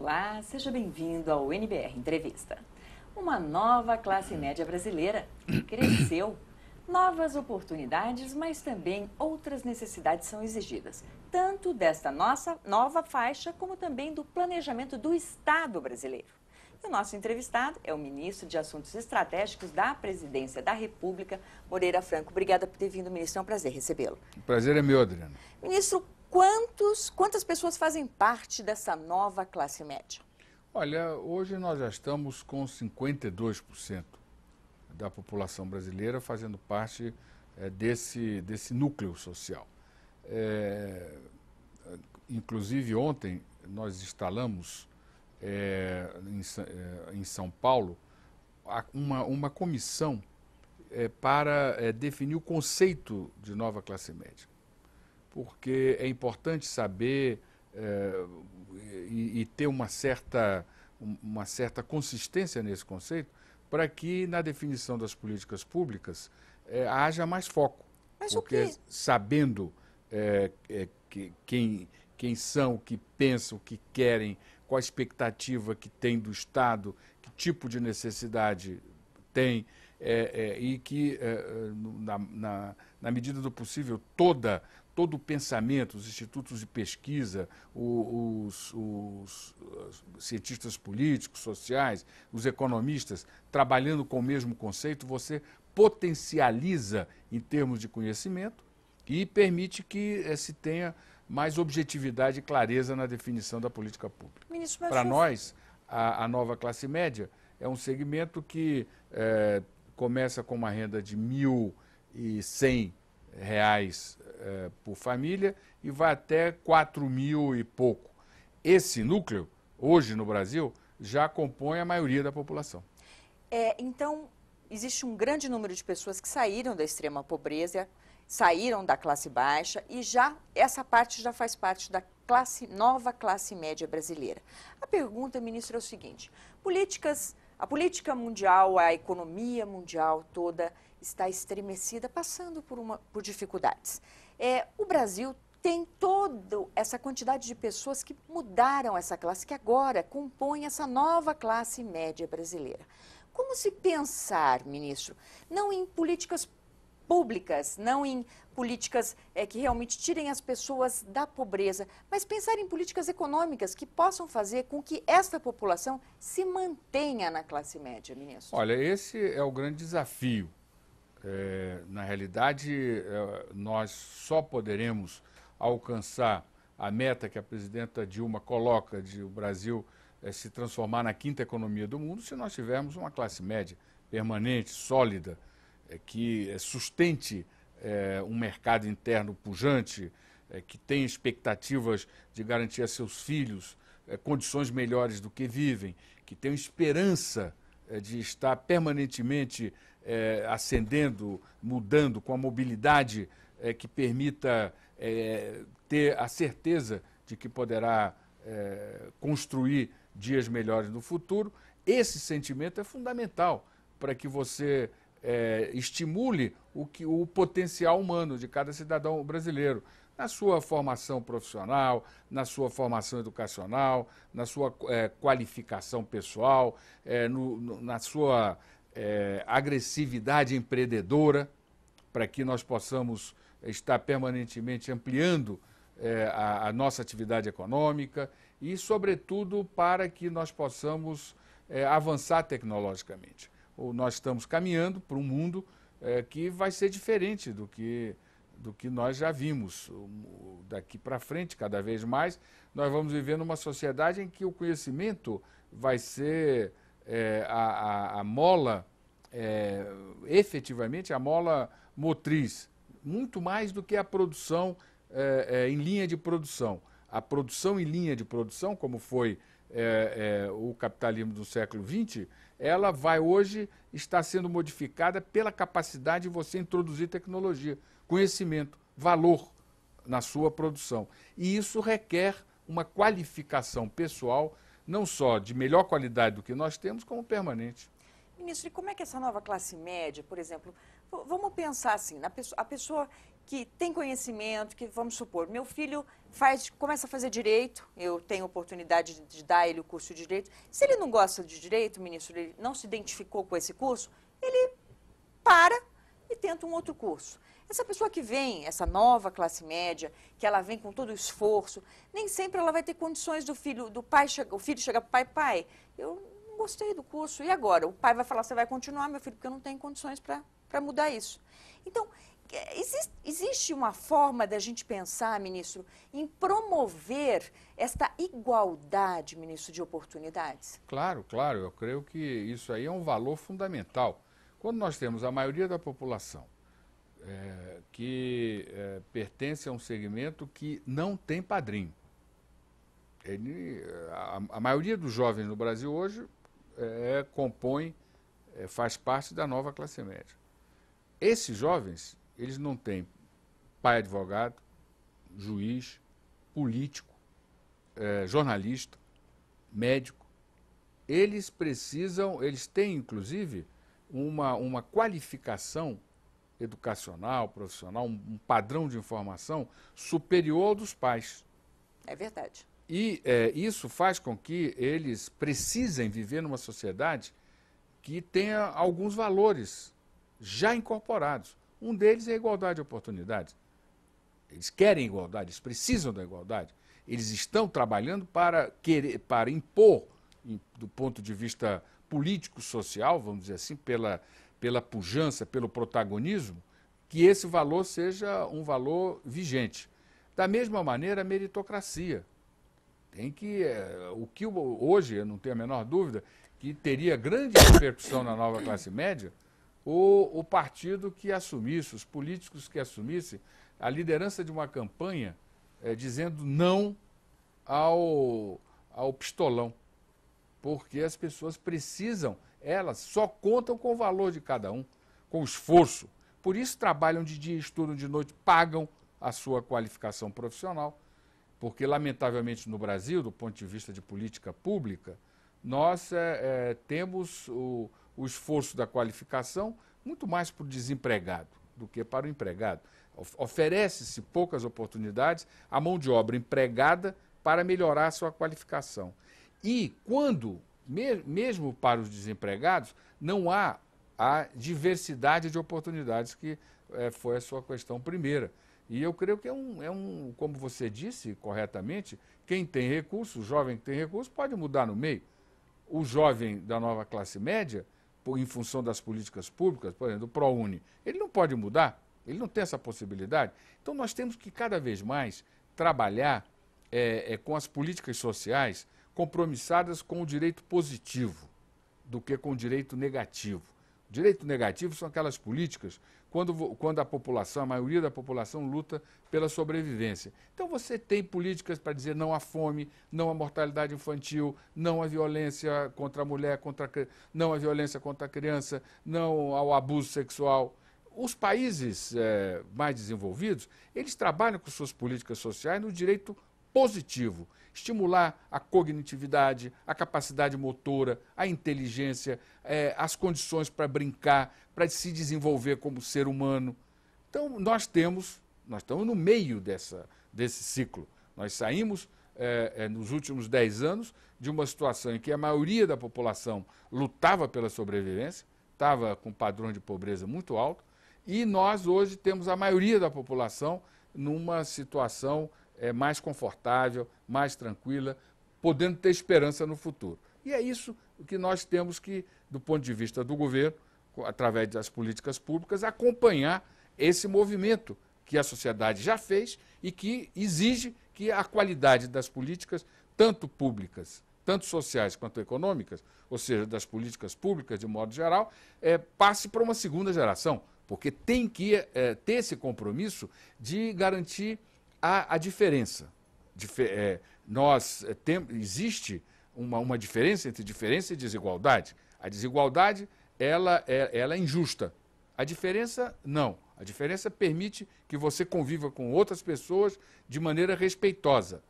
Olá, seja bem-vindo ao NBR Entrevista. Uma nova classe média brasileira cresceu. Novas oportunidades, mas também outras necessidades são exigidas, tanto desta nossa nova faixa, como também do planejamento do Estado brasileiro. E o nosso entrevistado é o ministro de Assuntos Estratégicos da Presidência da República, Moreira Franco. Obrigada por ter vindo, ministro. É um prazer recebê-lo. O prazer é meu, Adriana. Ministro, quantas pessoas fazem parte dessa nova classe média? Olha, hoje nós já estamos com 52% da população brasileira fazendo parte desse núcleo social. Inclusive, ontem nós instalamos em São Paulo uma comissão para definir o conceito de nova classe média. Porque é importante saber e ter uma certa consistência nesse conceito para que na definição das políticas públicas haja mais foco. Mas porque sabendo quem são, o que pensam, o que querem, qual a expectativa que tem do Estado, que tipo de necessidade tem, e que, na medida do possível, todo o pensamento, os institutos de pesquisa, os cientistas políticos, sociais, os economistas, trabalhando com o mesmo conceito, você potencializa em termos de conhecimento e permite que se tenha mais objetividade e clareza na definição da política pública. Para nós, a nova classe média é um segmento que começa com uma renda de R$ 1.100 por família e vai até 4.000 e pouco. Esse núcleo, hoje no Brasil, já compõe a maioria da população. Então, existe um grande número de pessoas que saíram da extrema pobreza, saíram da classe baixa e essa parte já faz parte da nova classe média brasileira. A pergunta, ministro, é o seguinte: a política mundial, a economia mundial toda está estremecida, passando por dificuldades. O Brasil tem toda essa quantidade de pessoas que mudaram essa classe, que agora compõem essa nova classe média brasileira. Como se pensar, ministro, não em políticas públicas, não em políticas que realmente tirem as pessoas da pobreza, mas pensar em políticas econômicas que possam fazer com que esta população se mantenha na classe média, ministro? Olha, esse é o grande desafio. Na realidade, nós só poderemos alcançar a meta que a presidenta Dilma coloca de o Brasil se transformar na quinta economia do mundo se nós tivermos uma classe média permanente, sólida, que sustente um mercado interno pujante, que tenha expectativas de garantir a seus filhos condições melhores do que vivem, que tenha esperança de estar permanentemente ascendendo, mudando, com a mobilidade que permita ter a certeza de que poderá construir dias melhores no futuro. Esse sentimento é fundamental para que você estimule o potencial humano de cada cidadão brasileiro, na sua formação profissional, na sua formação educacional, na sua qualificação pessoal, na sua agressividade empreendedora, para que nós possamos estar permanentemente ampliando a nossa atividade econômica e, sobretudo, para que nós possamos avançar tecnologicamente. Nós estamos caminhando para um mundo que vai ser diferente do que nós já vimos. Daqui para frente, cada vez mais, nós vamos viver numa sociedade em que o conhecimento vai ser a mola, efetivamente, a mola motriz, muito mais do que a produção em linha de produção. A produção em linha de produção, como foi o capitalismo do século XX, ela vai hoje estar sendo modificada pela capacidade de você introduzir tecnologia, conhecimento, valor na sua produção. E isso requer uma qualificação pessoal, não só de melhor qualidade do que nós temos, como permanente. Ministro, e como é que essa nova classe média, por exemplo, vamos pensar assim, a pessoa que tem conhecimento, que, vamos supor, meu filho começa a fazer direito, eu tenho oportunidade de dar a ele o curso de direito. Se ele não gosta de direito, ministro, ele não se identificou com esse curso, ele para e tenta um outro curso. Essa pessoa que vem, essa nova classe média, que ela vem com todo o esforço, nem sempre ela vai ter condições o filho chega para o pai, eu não gostei do curso, e agora? O pai vai falar, você vai continuar, meu filho, porque eu não tenho condições para mudar isso. Então, existe uma forma da gente pensar, ministro, em promover esta igualdade, ministro, de oportunidades? Claro, claro, eu creio que isso aí é um valor fundamental. Quando nós temos a maioria da população que pertence a um segmento que não tem padrinho. A maioria dos jovens no Brasil hoje faz parte da nova classe média. Esses jovens, eles não têm pai advogado, juiz, político, jornalista, médico. Eles têm inclusive uma qualificação educacional, profissional, um padrão de informação superior ao dos pais. É verdade. E isso faz com que eles precisem viver numa sociedade que tenha alguns valores já incorporados. Um deles é a igualdade de oportunidades. Eles querem igualdade, eles precisam da igualdade. Eles estão trabalhando para impor, do ponto de vista político-social, vamos dizer assim, pela pujança, pelo protagonismo, que esse valor seja um valor vigente. Da mesma maneira, a meritocracia. Hoje, eu não tenho a menor dúvida, que teria grande repercussão na nova classe média, o partido que assumisse, os políticos que assumissem a liderança de uma campanha dizendo não ao pistolão. Porque as pessoas precisam, elas só contam com o valor de cada um, com o esforço. Por isso trabalham de dia, estudam de noite, pagam a sua qualificação profissional. Porque, lamentavelmente, no Brasil, do ponto de vista de política pública, nós temos o esforço da qualificação muito mais para o desempregado do que para o empregado. Oferece-se poucas oportunidades à mão de obra empregada para melhorar a sua qualificação. E quando, mesmo para os desempregados, não há a diversidade de oportunidades que foi a sua questão primeira. E eu creio que como você disse corretamente, quem tem recurso, o jovem que tem recurso, pode mudar no meio. O jovem da nova classe média, em função das políticas públicas, por exemplo, do ProUni, ele não pode mudar, ele não tem essa possibilidade. Então nós temos que cada vez mais trabalhar com as políticas sociais compromissadas com o direito positivo do que com o direito negativo. O direito negativo são aquelas políticas quando a população, a maioria da população luta pela sobrevivência. Então você tem políticas para dizer não à fome, não à mortalidade infantil, não à violência contra a mulher, não à violência contra a criança, não ao abuso sexual. Os países mais desenvolvidos, eles trabalham com suas políticas sociais no direito positivo, estimular a cognitividade, a capacidade motora, a inteligência, as condições para brincar, para se desenvolver como ser humano. Então, nós estamos no meio desse ciclo. Nós saímos, nos últimos 10 anos, de uma situação em que a maioria da população lutava pela sobrevivência, estava com um padrão de pobreza muito alto, e nós hoje temos a maioria da população numa situação mais confortável, mais tranquila, podendo ter esperança no futuro. E é isso que nós temos que, do ponto de vista do governo, através das políticas públicas, acompanhar esse movimento que a sociedade já fez e que exige que a qualidade das políticas, tanto públicas, tanto sociais quanto econômicas, ou seja, das políticas públicas de modo geral, passe para uma segunda geração, porque tem que ter esse compromisso de garantir a diferença. Existe uma diferença entre diferença e desigualdade. A desigualdade ela é injusta. A diferença, não. A diferença permite que você conviva com outras pessoas de maneira respeitosa.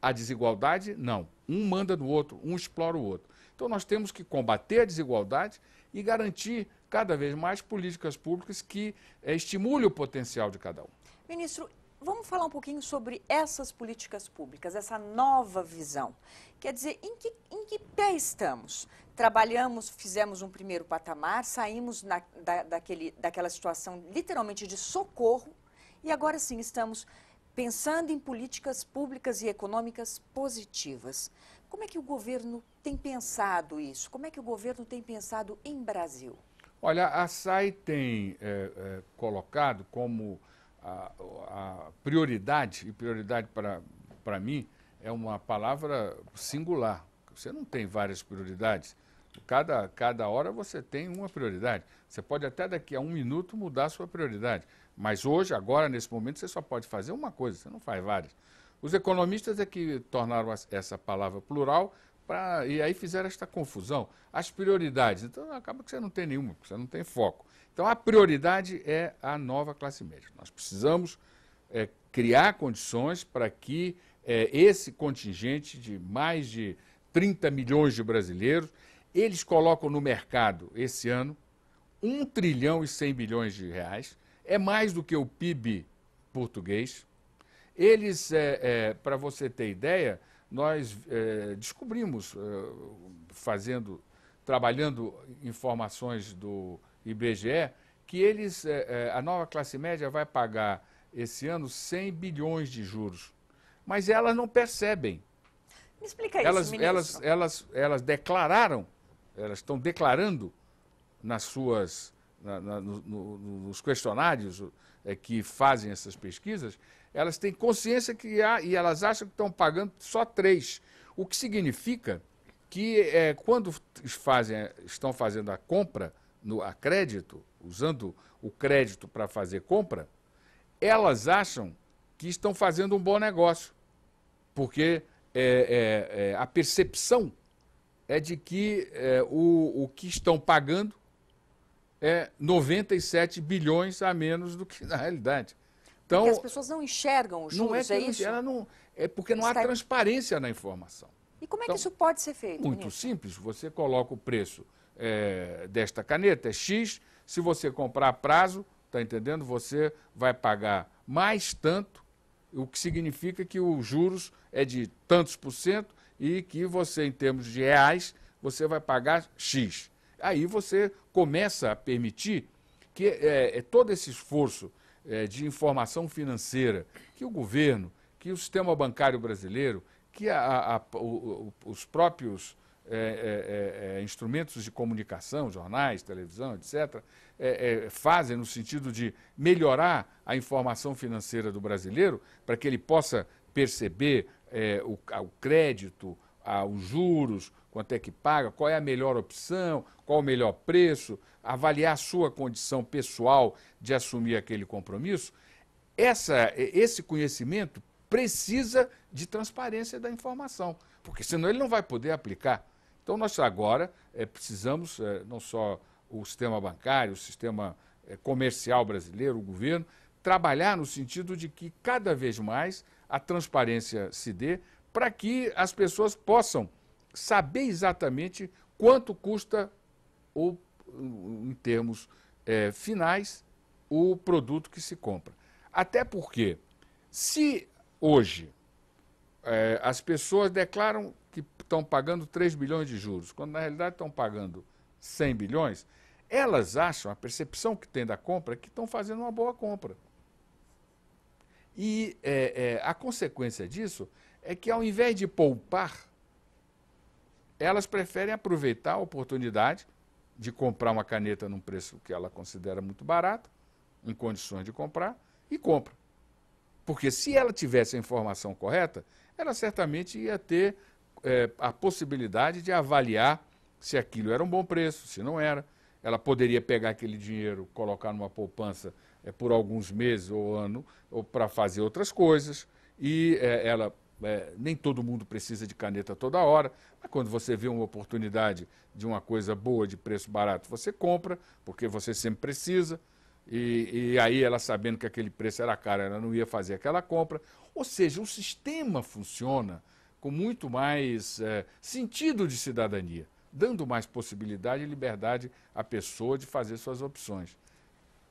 A desigualdade, não. Um manda no outro, um explora o outro. Então, nós temos que combater a desigualdade e garantir cada vez mais políticas públicas que estimulem o potencial de cada um. Ministro, vamos falar um pouquinho sobre essas políticas públicas, essa nova visão. Quer dizer, em que pé estamos? Trabalhamos, fizemos um primeiro patamar, saímos daquela situação literalmente de socorro e agora sim estamos pensando em políticas públicas e econômicas positivas. Como é que o governo tem pensado isso? Como é que o governo tem pensado em Brasil? Olha, a SAI tem colocado como a prioridade, e prioridade para mim é uma palavra singular. Você não tem várias prioridades. Cada hora você tem uma prioridade. Você pode até daqui a um minuto mudar a sua prioridade. Mas hoje, agora, nesse momento, você só pode fazer uma coisa, você não faz várias. Os economistas é que tornaram essa palavra plural e aí fizeram esta confusão. As prioridades. Então, acaba que você não tem nenhuma, você não tem foco. Então, a prioridade é a nova classe média. Nós precisamos criar condições para que esse contingente de mais de 30 milhões de brasileiros, eles colocam no mercado, esse ano, 1 trilhão e 100 bilhões de reais. É mais do que o PIB português. Eles, para você ter ideia, nós descobrimos, trabalhando informações do IBGE, que a nova classe média vai pagar esse ano 100 bilhões de juros. Mas elas não percebem. Me explica isso, ministro. Elas declararam, elas estão declarando nas suas, nos questionários que fazem essas pesquisas, elas têm consciência e elas acham que estão pagando só 3. O que significa que quando estão fazendo a compra a crédito, usando o crédito para fazer compra, elas acham que estão fazendo um bom negócio, porque a percepção é de que o que estão pagando é 97 bilhões a menos do que na realidade. Então, porque as pessoas não enxergam os juros, é isso? É porque não há transparência na informação. E como é que isso pode ser feito, Muito ministro? simples, você coloca o preço desta caneta, é X, se você comprar a prazo, está entendendo? Você vai pagar mais tanto, o que significa que os juros é de tantos por cento e que você, em termos de reais, você vai pagar X. Aí você começa a permitir que todo esse esforço de informação financeira que o governo, que o sistema bancário brasileiro, que os próprios instrumentos de comunicação, jornais, televisão, etc., fazem no sentido de melhorar a informação financeira do brasileiro para que ele possa perceber o crédito, os juros, quanto é que paga, qual é a melhor opção, qual o melhor preço, avaliar a sua condição pessoal de assumir aquele compromisso. Esse conhecimento precisa de transparência da informação, porque senão ele não vai poder aplicar. Então, nós agora precisamos, não só o sistema bancário, o sistema comercial brasileiro, o governo, trabalhar no sentido de que cada vez mais a transparência se dê para que as pessoas possam saber exatamente quanto custa, em termos finais, o produto que se compra. Até porque, se hoje as pessoas declaram que estão pagando 3 bilhões de juros, quando na realidade estão pagando 100 bilhões, elas acham, a percepção que tem da compra, é que estão fazendo uma boa compra. E a consequência disso é que, ao invés de poupar, elas preferem aproveitar a oportunidade de comprar uma caneta num preço que ela considera muito barato, em condições de comprar, e compra. Porque se ela tivesse a informação correta, ela certamente ia ter a possibilidade de avaliar se aquilo era um bom preço, se não era. Ela poderia pegar aquele dinheiro, colocar numa poupança por alguns meses ou ano, ou para fazer outras coisas, e nem todo mundo precisa de caneta toda hora, mas quando você vê uma oportunidade de uma coisa boa, de preço barato, você compra, porque você sempre precisa, e aí ela, sabendo que aquele preço era caro, ela não ia fazer aquela compra. Ou seja, o sistema funciona com muito mais sentido de cidadania, dando mais possibilidade e liberdade à pessoa de fazer suas opções.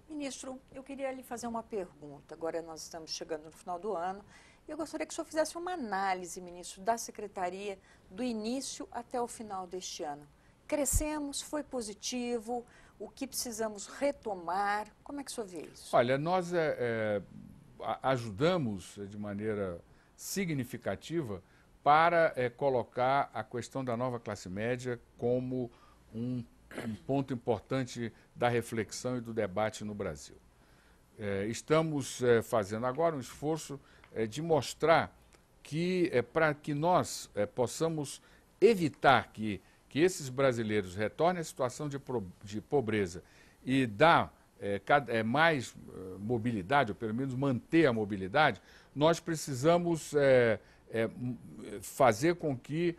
Ministro, eu queria lhe fazer uma pergunta. Agora nós estamos chegando no final do ano e eu gostaria que o senhor fizesse uma análise, ministro, da Secretaria do início até o final deste ano. Crescemos, foi positivo, o que precisamos retomar? Como é que o senhor vê isso? Olha, nós ajudamos de maneira significativa para colocar a questão da nova classe média como um ponto importante da reflexão e do debate no Brasil. Estamos fazendo agora um esforço de mostrar que, para que nós possamos evitar que esses brasileiros retornem à situação de pobreza e dar mais mobilidade, ou pelo menos manter a mobilidade, nós precisamos fazer com que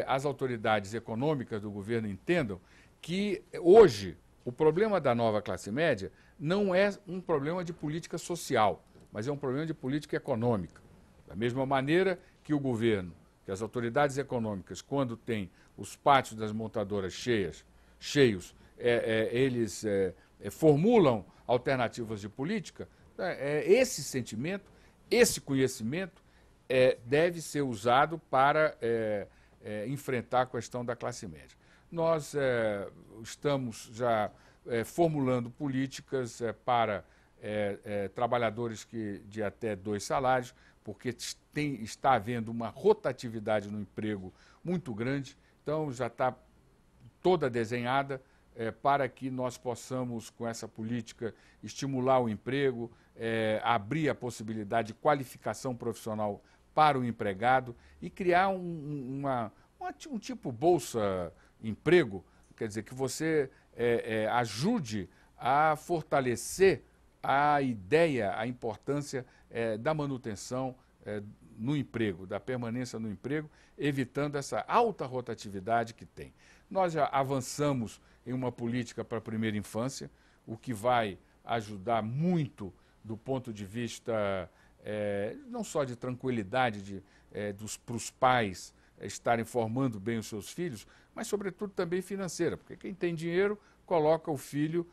as autoridades econômicas do governo entendam que hoje o problema da nova classe média não é um problema de política social, mas é um problema de política econômica. Da mesma maneira que o governo, que as autoridades econômicas, quando têm os pátios das montadoras cheios, eles formulam alternativas de política, esse sentimento, esse conhecimento deve ser usado para enfrentar a questão da classe média. Nós estamos já formulando políticas para trabalhadores de até 2 salários, porque está havendo uma rotatividade no emprego muito grande, então já está toda desenhada para que nós possamos, com essa política, estimular o emprego, abrir a possibilidade de qualificação profissional para o empregado e criar um tipo bolsa-emprego, quer dizer, que você ajude a fortalecer a ideia, a importância da manutenção no emprego, da permanência no emprego, evitando essa alta rotatividade que tem. Nós já avançamos em uma política para a primeira infância, o que vai ajudar muito do ponto de vista não só de tranquilidade para os pais estarem formando bem os seus filhos, mas sobretudo também financeira, porque quem tem dinheiro coloca o filho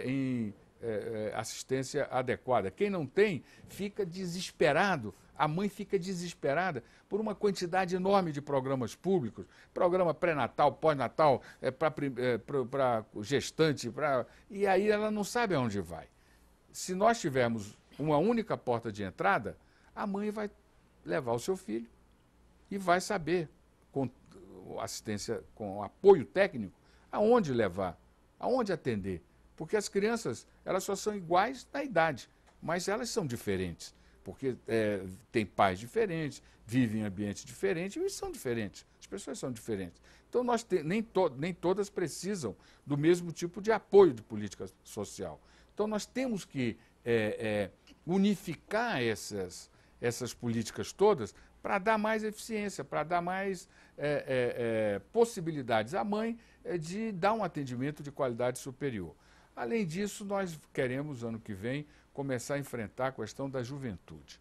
em assistência adequada. Quem não tem fica desesperado, a mãe fica desesperada por uma quantidade enorme de programas públicos, programa pré-natal, pós-natal, para gestante, e aí ela não sabe aonde vai. Se nós tivermos uma única porta de entrada, a mãe vai levar o seu filho e vai saber, com assistência, com apoio técnico, aonde levar, aonde atender. Porque as crianças, elas só são iguais na idade, mas elas são diferentes, porque têm pais diferentes, vivem em ambientes diferentes e são diferentes, as pessoas são diferentes. Então, nem todas precisam do mesmo tipo de apoio de política social. Então, nós temos que unificar essas políticas todas para dar mais eficiência, para dar mais possibilidades à mãe de dar um atendimento de qualidade superior. Além disso, nós queremos, ano que vem, começar a enfrentar a questão da juventude.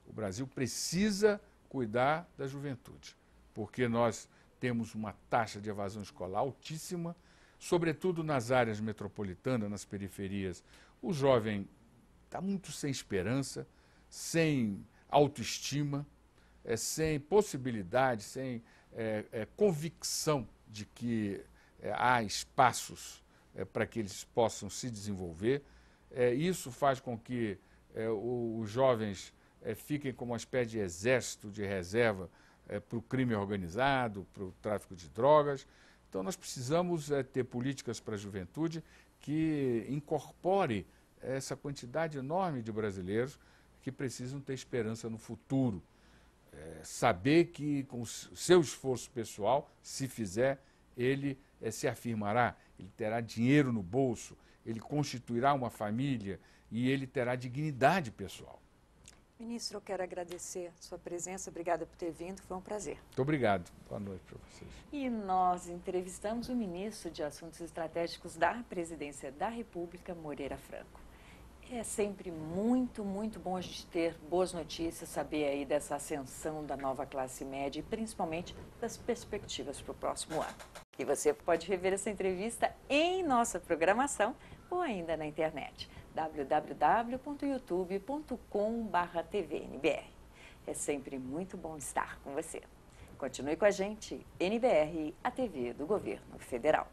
O Brasil precisa cuidar da juventude, porque nós temos uma taxa de evasão escolar altíssima, sobretudo nas áreas metropolitanas, nas periferias. O jovem está muito sem esperança, sem autoestima, sem possibilidade, sem convicção de que há espaços para que eles possam se desenvolver. Isso faz com que os jovens fiquem como uma espécie de exército de reserva para o crime organizado, para o tráfico de drogas. Então, nós precisamos ter políticas para a juventude que incorpore essa quantidade enorme de brasileiros que precisam ter esperança no futuro. Saber que, com o seu esforço pessoal, se fizer, ele se afirmará, ele terá dinheiro no bolso, ele constituirá uma família e ele terá dignidade pessoal. Ministro, eu quero agradecer a sua presença, obrigada por ter vindo, foi um prazer. Muito obrigado, boa noite para vocês. E nós entrevistamos o ministro de Assuntos Estratégicos da Presidência da República, Moreira Franco. É sempre muito, muito bom a gente ter boas notícias, saber aí dessa ascensão da nova classe média e principalmente das perspectivas para o próximo ano. E você pode rever essa entrevista em nossa programação ou ainda na internet. www.youtube.com/tvnbr. É sempre muito bom estar com você. Continue com a gente, NBR, a TV do Governo Federal.